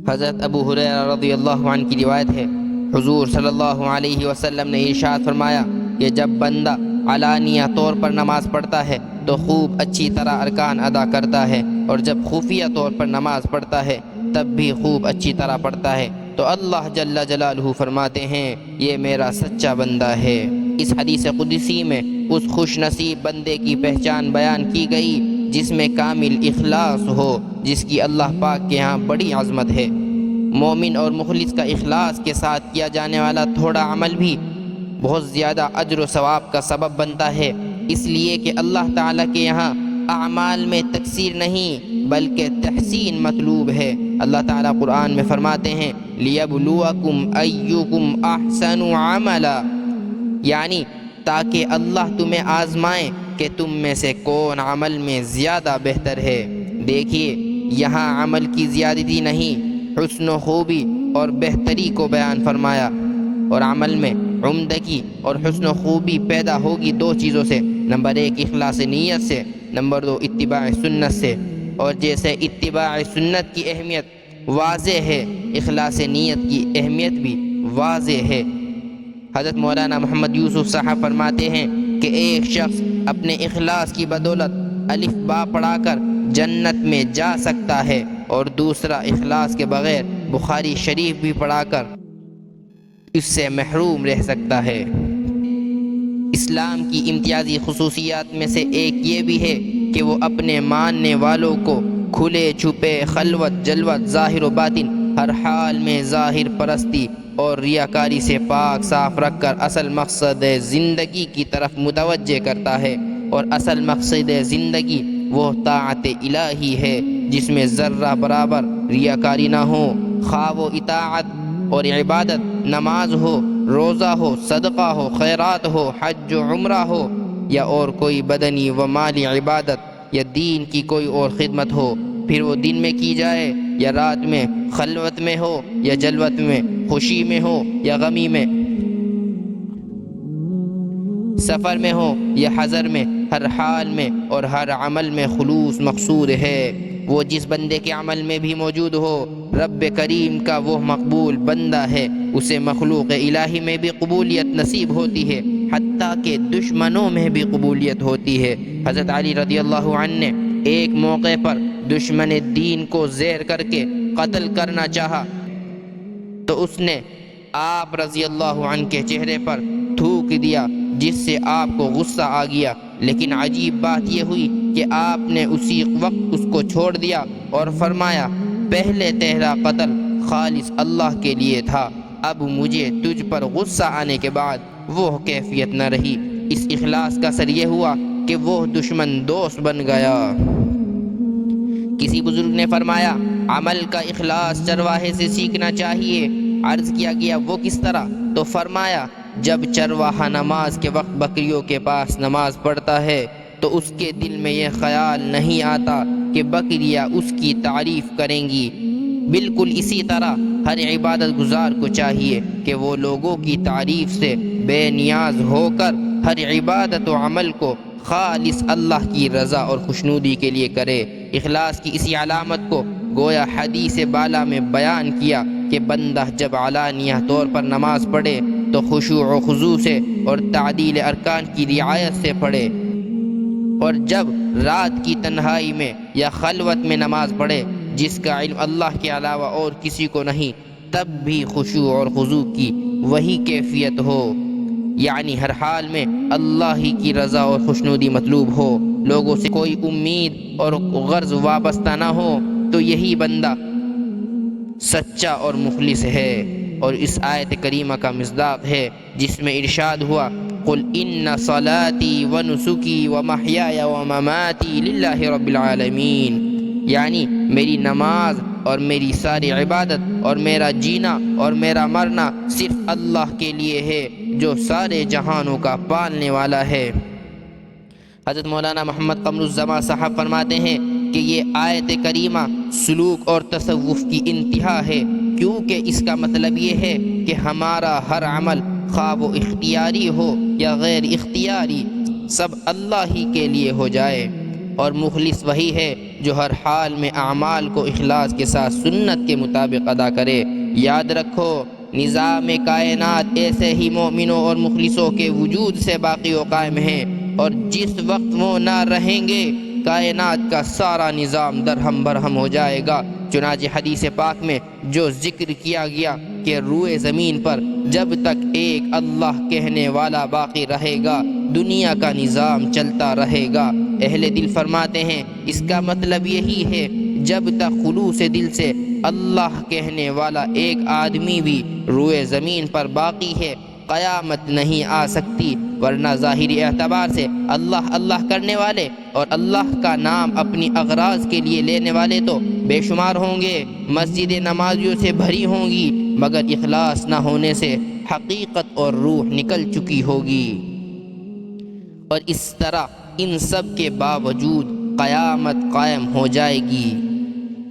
حضرت ابو ہریرہ رضی اللہ عنہ کی روایت ہے، حضور صلی اللہ علیہ وسلم نے ارشاد فرمایا کہ جب بندہ علانیہ طور پر نماز پڑھتا ہے تو خوب اچھی طرح ارکان ادا کرتا ہے، اور جب خفیہ طور پر نماز پڑھتا ہے تب بھی خوب اچھی طرح پڑھتا ہے، تو اللہ جل جلالہ فرماتے ہیں یہ میرا سچا بندہ ہے۔ اس حدیث قدسی میں اس خوش نصیب بندے کی پہچان بیان کی گئی جس میں کامل اخلاص ہو، جس کی اللہ پاک کے ہاں بڑی عظمت ہے۔ مومن اور مخلص کا اخلاص کے ساتھ کیا جانے والا تھوڑا عمل بھی بہت زیادہ اجر و ثواب کا سبب بنتا ہے، اس لیے کہ اللہ تعالیٰ کے یہاں اعمال میں تقصیر نہیں بلکہ تحسین مطلوب ہے۔ اللہ تعالیٰ قرآن میں فرماتے ہیں لِيَبْلُوَكُمْ أَيُّكُمْ أَحْسَنُ عَمَلًا، یعنی تاکہ اللہ تمہیں آزمائیں کہ تم میں سے کون عمل میں زیادہ بہتر ہے۔ دیکھیے یہاں عمل کی زیادتی نہیں، حسن و خوبی اور بہتری کو بیان فرمایا، اور عمل میں عمدگی اور حسن و خوبی پیدا ہوگی دو چیزوں سے، نمبر 1 اخلاص نیت سے، نمبر 2 اتباع سنت سے۔ اور جیسے اتباع سنت کی اہمیت واضح ہے، اخلاص نیت کی اہمیت بھی واضح ہے۔ حضرت مولانا محمد یوسف صاحب فرماتے ہیں کہ ایک شخص اپنے اخلاص کی بدولت الف با پڑھا کر جنت میں جا سکتا ہے، اور دوسرا اخلاص کے بغیر بخاری شریف بھی پڑھا کر اس سے محروم رہ سکتا ہے۔ اسلام کی امتیازی خصوصیات میں سے ایک یہ بھی ہے کہ وہ اپنے ماننے والوں کو کھلے چھپے، خلوت جلوت، ظاہر و باطن ہر حال میں ظاہر پرستی اور ریاکاری سے پاک صاف رکھ کر اصل مقصد زندگی کی طرف متوجہ کرتا ہے، اور اصل مقصد زندگی وہ طاعت الہی ہے جس میں ذرہ برابر ریاکاری نہ ہو، خواہ وہ اطاعت اور عبادت، نماز ہو، روزہ ہو، صدقہ ہو، خیرات ہو، حج و عمرہ ہو، یا اور کوئی بدنی و مالی عبادت یا دین کی کوئی اور خدمت ہو، پھر وہ دن میں کی جائے یا رات میں، خلوت میں ہو یا جلوت میں، خوشی میں ہو یا غمی میں، سفر میں ہو یا حضر میں، ہر حال میں اور ہر عمل میں خلوص مقصود ہے۔ وہ جس بندے کے عمل میں بھی موجود ہو، رب کریم کا وہ مقبول بندہ ہے، اسے مخلوق الہی میں بھی قبولیت نصیب ہوتی ہے، حتیٰ کہ دشمنوں میں بھی قبولیت ہوتی ہے۔ حضرت علی رضی اللہ عنہ نے ایک موقع پر دشمن دین کو زیر کر کے قتل کرنا چاہا تو اس نے آپ رضی اللہ عنہ کے چہرے پر تھوک دیا، جس سے آپ کو غصہ آ گیا، لیکن عجیب بات یہ ہوئی کہ آپ نے اسی وقت اس کو چھوڑ دیا اور فرمایا پہلے تیرا قتل خالص اللہ کے لیے تھا، اب مجھے تجھ پر غصہ آنے کے بعد وہ کیفیت نہ رہی۔ اس اخلاص کا اثر یہ ہوا کہ وہ دشمن دوست بن گیا۔ کسی بزرگ نے فرمایا عمل کا اخلاص چرواہے سے سیکھنا چاہیے۔ عرض کیا گیا وہ کس طرح؟ تو فرمایا جب چرواہا نماز کے وقت بکریوں کے پاس نماز پڑھتا ہے تو اس کے دل میں یہ خیال نہیں آتا کہ بکریاں اس کی تعریف کریں گی، بالکل اسی طرح ہر عبادت گزار کو چاہیے کہ وہ لوگوں کی تعریف سے بے نیاز ہو کر ہر عبادت و عمل کو خالص اللہ کی رضا اور خوشنودی کے لیے کرے۔ اخلاص کی اسی علامت کو گویا حدیث بالا میں بیان کیا کہ بندہ جب علانیہ طور پر نماز پڑھے تو خشوع و خضوع سے اور تعدیل ارکان کی رعایت سے پڑھے، اور جب رات کی تنہائی میں یا خلوت میں نماز پڑھے جس کا علم اللہ کے علاوہ اور کسی کو نہیں، تب بھی خشوع اور خضوع کی وہی کیفیت ہو، یعنی ہر حال میں اللہ ہی کی رضا اور خوشنودی مطلوب ہو، لوگوں سے کوئی امید اور غرض وابستہ نہ ہو، تو یہی بندہ سچا اور مخلص ہے، اور اس آیت کریمہ کا مصداق ہے جس میں ارشاد ہوا قل ان صلاتی ونسکی ومحیای ومماتی للہ رب العالمین، یعنی میری نماز اور میری ساری عبادت اور میرا جینا اور میرا مرنا صرف اللہ کے لیے ہے جو سارے جہانوں کا پالنے والا ہے۔ حضرت مولانا محمد قمر الزمان صاحب فرماتے ہیں کہ یہ آیت کریمہ سلوک اور تصوف کی انتہا ہے، کیونکہ اس کا مطلب یہ ہے کہ ہمارا ہر عمل خواہ وہ اختیاری ہو یا غیر اختیاری سب اللہ ہی کے لیے ہو جائے، اور مخلص وہی ہے جو ہر حال میں اعمال کو اخلاص کے ساتھ سنت کے مطابق ادا کرے۔ یاد رکھو، نظام کائنات ایسے ہی مومنوں اور مخلصوں کے وجود سے باقی و قائم ہیں، اور جس وقت وہ نہ رہیں گے کائنات کا سارا نظام درہم برہم ہو جائے گا۔ چنانچہ حدیث پاک میں جو ذکر کیا گیا کہ روئے زمین پر جب تک ایک اللہ کہنے والا باقی رہے گا دنیا کا نظام چلتا رہے گا۔ اہل دل فرماتے ہیں اس کا مطلب یہی ہے جب تک خلوص دل سے اللہ کہنے والا ایک آدمی بھی روئے زمین پر باقی ہے قیامت نہیں آ سکتی، ورنہ ظاہری اعتبار سے اللہ اللہ کرنے والے اور اللہ کا نام اپنی اغراض کے لیے لینے والے تو بے شمار ہوں گے، مسجد نمازیوں سے بھری ہوں گی، مگر اخلاص نہ ہونے سے حقیقت اور روح نکل چکی ہوگی، اور اس طرح ان سب کے باوجود قیامت قائم ہو جائے گی۔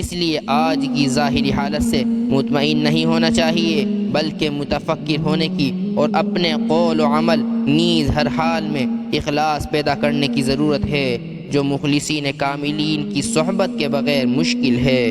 اس لیے آج کی ظاہری حالت سے مطمئن نہیں ہونا چاہیے، بلکہ متفکر ہونے کی اور اپنے قول و عمل نیز ہر حال میں اخلاص پیدا کرنے کی ضرورت ہے، جو مخلصین کاملین کی صحبت کے بغیر مشکل ہے۔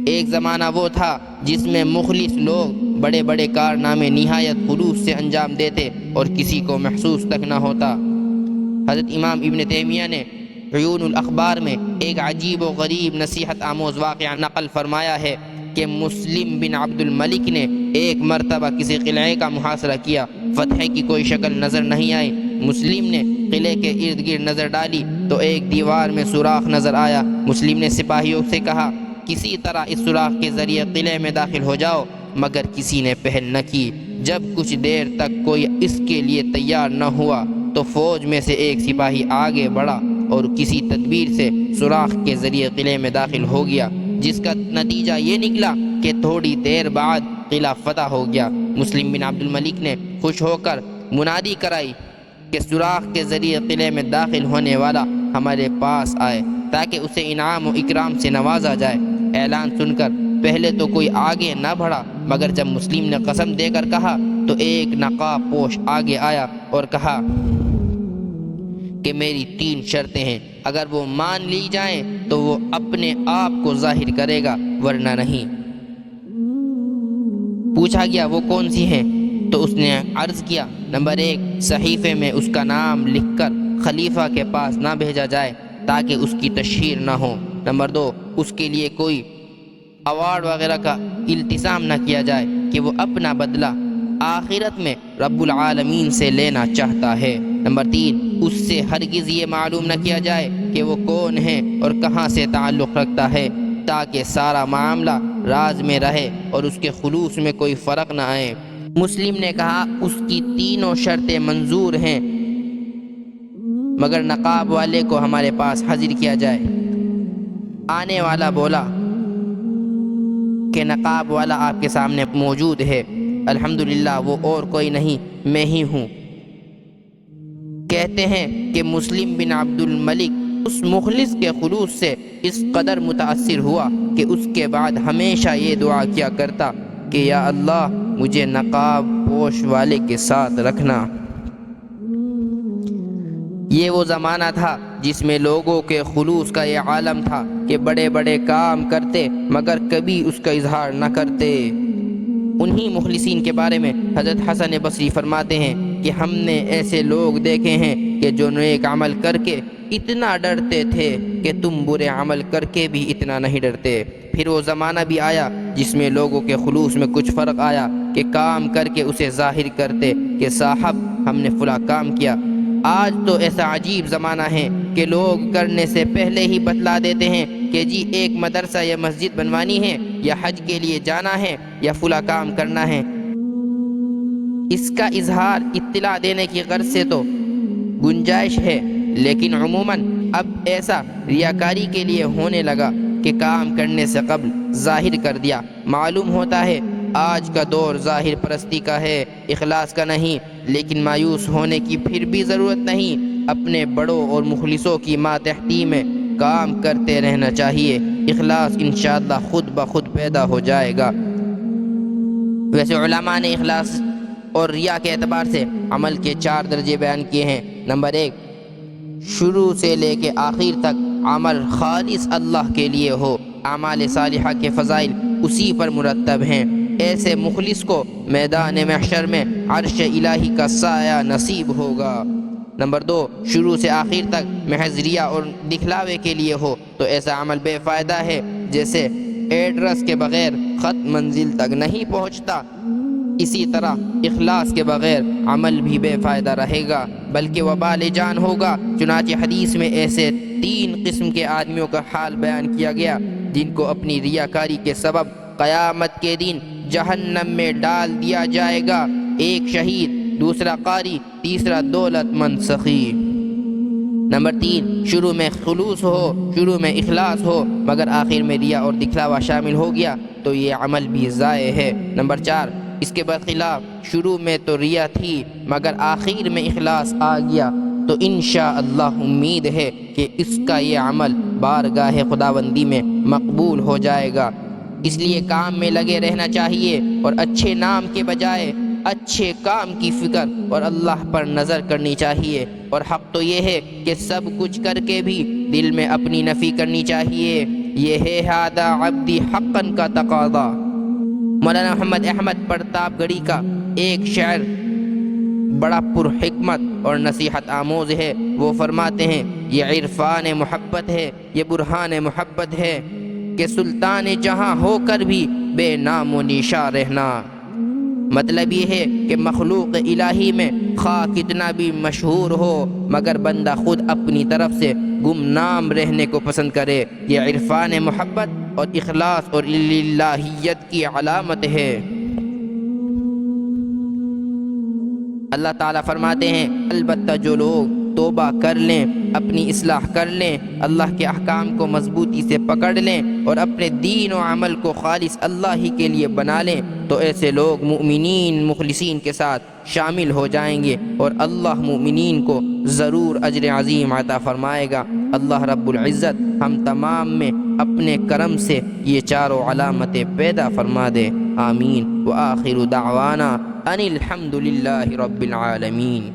ایک زمانہ وہ تھا جس میں مخلص لوگ بڑے بڑے کارنامے نہایت خلوص سے انجام دیتے اور کسی کو محسوس تک نہ ہوتا۔ حضرت امام ابن تیمیہ نے عیون الاخبار میں ایک عجیب و غریب نصیحت آموز واقعہ نقل فرمایا ہے کہ مسلم بن عبد الملک نے ایک مرتبہ کسی قلعے کا محاصرہ کیا، فتح کی کوئی شکل نظر نہیں آئی۔ مسلم نے قلعے کے ارد گرد نظر ڈالی تو ایک دیوار میں سوراخ نظر آیا۔ مسلم نے سپاہیوں سے کہا کسی طرح اس سوراخ کے ذریعے قلعے میں داخل ہو جاؤ، مگر کسی نے پہل نہ کی۔ جب کچھ دیر تک کوئی اس کے لیے تیار نہ ہوا تو فوج میں سے ایک سپاہی آگے بڑھا اور کسی تدبیر سے سوراخ کے ذریعے قلعے میں داخل ہو گیا، جس کا نتیجہ یہ نکلا کہ تھوڑی دیر بعد قلعہ فتح ہو گیا۔ مسلم بن عبد الملک نے خوش ہو کر منادی کرائی کہ سوراخ کے ذریعے قلعے میں داخل ہونے والا ہمارے پاس آئے تاکہ اسے انعام و اکرام سے نوازا جائے۔ اعلان سن کر پہلے تو کوئی آگے نہ بڑھا، مگر جب مسلم نے قسم دے کر کہا تو ایک نقاب پوش آگے آیا اور کہا کہ میری 3 شرطیں ہیں، اگر وہ مان لی جائیں تو وہ اپنے آپ کو ظاہر کرے گا، ورنہ نہیں۔ پوچھا گیا وہ کون سی ہیں تو اس نے عرض کیا، نمبر 1 صحیفے میں اس کا نام لکھ کر خلیفہ کے پاس نہ بھیجا جائے تاکہ اس کی تشہیر نہ ہو، نمبر 2 اس کے لیے کوئی ایوارڈ وغیرہ کا التزام نہ کیا جائے کہ وہ اپنا بدلہ آخرت میں رب العالمین سے لینا چاہتا ہے، نمبر 3 اس سے ہرگز یہ معلوم نہ کیا جائے کہ وہ کون ہے اور کہاں سے تعلق رکھتا ہے، تاکہ سارا معاملہ راز میں رہے اور اس کے خلوص میں کوئی فرق نہ آئے۔ مسلم نے کہا اس کی 3 شرطیں منظور ہیں، مگر نقاب والے کو ہمارے پاس حاضر کیا جائے۔ آنے والا بولا کہ نقاب والا آپ کے سامنے موجود ہے، الحمدللہ وہ اور کوئی نہیں میں ہی ہوں۔ کہتے ہیں کہ مسلم بن عبد الملک اس مخلص کے خلوص سے اس قدر متاثر ہوا کہ اس کے بعد ہمیشہ یہ دعا کیا کرتا کہ یا اللہ مجھے نقاب پوش والے کے ساتھ رکھنا۔ یہ وہ زمانہ تھا جس میں لوگوں کے خلوص کا یہ عالم تھا کہ بڑے بڑے کام کرتے مگر کبھی اس کا اظہار نہ کرتے۔ انہی مخلصین کے بارے میں حضرت حسن بصری فرماتے ہیں کہ ہم نے ایسے لوگ دیکھے ہیں کہ جو نیک عمل کر کے اتنا ڈرتے تھے کہ تم برے عمل کر کے بھی اتنا نہیں ڈرتے۔ پھر وہ زمانہ بھی آیا جس میں لوگوں کے خلوص میں کچھ فرق آیا کہ کام کر کے اسے ظاہر کرتے کہ صاحب ہم نے فلاں کام کیا۔ آج تو ایسا عجیب زمانہ ہے کہ لوگ کرنے سے پہلے ہی بتلا دیتے ہیں کہ جی ایک مدرسہ یا مسجد بنوانی ہے یا حج کے لیے جانا ہے یا فلاں کام کرنا ہے۔ اس کا اظہار اطلاع دینے کی غرض سے تو گنجائش ہے، لیکن عموماً اب ایسا ریاکاری کے لیے ہونے لگا کہ کام کرنے سے قبل ظاہر کر دیا۔ معلوم ہوتا ہے آج کا دور ظاہر پرستی کا ہے، اخلاص کا نہیں، لیکن مایوس ہونے کی پھر بھی ضرورت نہیں۔ اپنے بڑوں اور مخلصوں کی ماتحتی میں کام کرتے رہنا چاہیے، اخلاص انشاءاللہ خود بخود پیدا ہو جائے گا۔ ویسے علماء نے اخلاص اور ریا کے اعتبار سے عمل کے 4 درجے بیان کیے ہیں۔ نمبر 1 شروع سے لے کے آخر تک عمل خالص اللہ کے لیے ہو۔ اعمال صالحہ کے فضائل اسی پر مرتب ہیں۔ ایسے مخلص کو میدان محشر میں عرش الہی کا سایہ نصیب ہوگا۔ نمبر 2، شروع سے آخر تک محض ریا اور دکھلاوے کے لیے ہو تو ایسا عمل بے فائدہ ہے، جیسے ایڈریس کے بغیر خط منزل تک نہیں پہنچتا، اسی طرح اخلاص کے بغیر عمل بھی بے فائدہ رہے گا بلکہ وبال جان ہوگا۔ چنانچہ حدیث میں ایسے 3 قسم کے آدمیوں کا حال بیان کیا گیا جن کو اپنی ریاکاری کے سبب قیامت کے دن جہنم میں ڈال دیا جائے گا۔ ایک شہید، دوسرا قاری، تیسرا دولت مند سخی۔ نمبر 3، شروع میں خلوص ہو، شروع میں اخلاص ہو مگر آخر میں ریا اور دکھلاوا شامل ہو گیا تو یہ عمل بھی ضائع ہے۔ نمبر 4، اس کے برخلاف شروع میں تو ریا تھی مگر آخر میں اخلاص آ گیا تو انشاءاللہ امید ہے کہ اس کا یہ عمل بارگاہ خداوندی میں مقبول ہو جائے گا۔ اس لیے کام میں لگے رہنا چاہیے اور اچھے نام کے بجائے اچھے کام کی فکر اور اللہ پر نظر کرنی چاہیے۔ اور حق تو یہ ہے کہ سب کچھ کر کے بھی دل میں اپنی نفی کرنی چاہیے۔ یہ ہے ھذا عبدی حقا کا تقاضا۔ مولانا محمد احمد پرتاپ گڑھی کا ایک شعر بڑا پرحکمت اور نصیحت آموز ہے۔ وہ فرماتے ہیں، یہ عرفان محبت ہے، یہ برہان محبت ہے کہ سلطان جہاں ہو کر بھی بے نام و نشاں رہنا۔ مطلب یہ ہے کہ مخلوق الہی میں خواہ کتنا بھی مشہور ہو مگر بندہ خود اپنی طرف سے گمنام رہنے کو پسند کرے۔ یہ عرفان محبت اور اخلاص اور الہیت کی علامت ہے۔ اللہ تعالیٰ فرماتے ہیں، البتہ جو لوگ توبہ کر لیں، اپنی اصلاح کر لیں، اللہ کے احکام کو مضبوطی سے پکڑ لیں اور اپنے دین و عمل کو خالص اللہ ہی کے لیے بنا لیں تو ایسے لوگ مؤمنین مخلصین کے ساتھ شامل ہو جائیں گے اور اللہ مؤمنین کو ضرور اجر عظیم عطا فرمائے گا۔ اللہ رب العزت ہم تمام میں اپنے کرم سے یہ چاروں علامتیں پیدا فرما دے۔ آمین۔ وآخر دعوانا ان الحمد للہ رب العالمین۔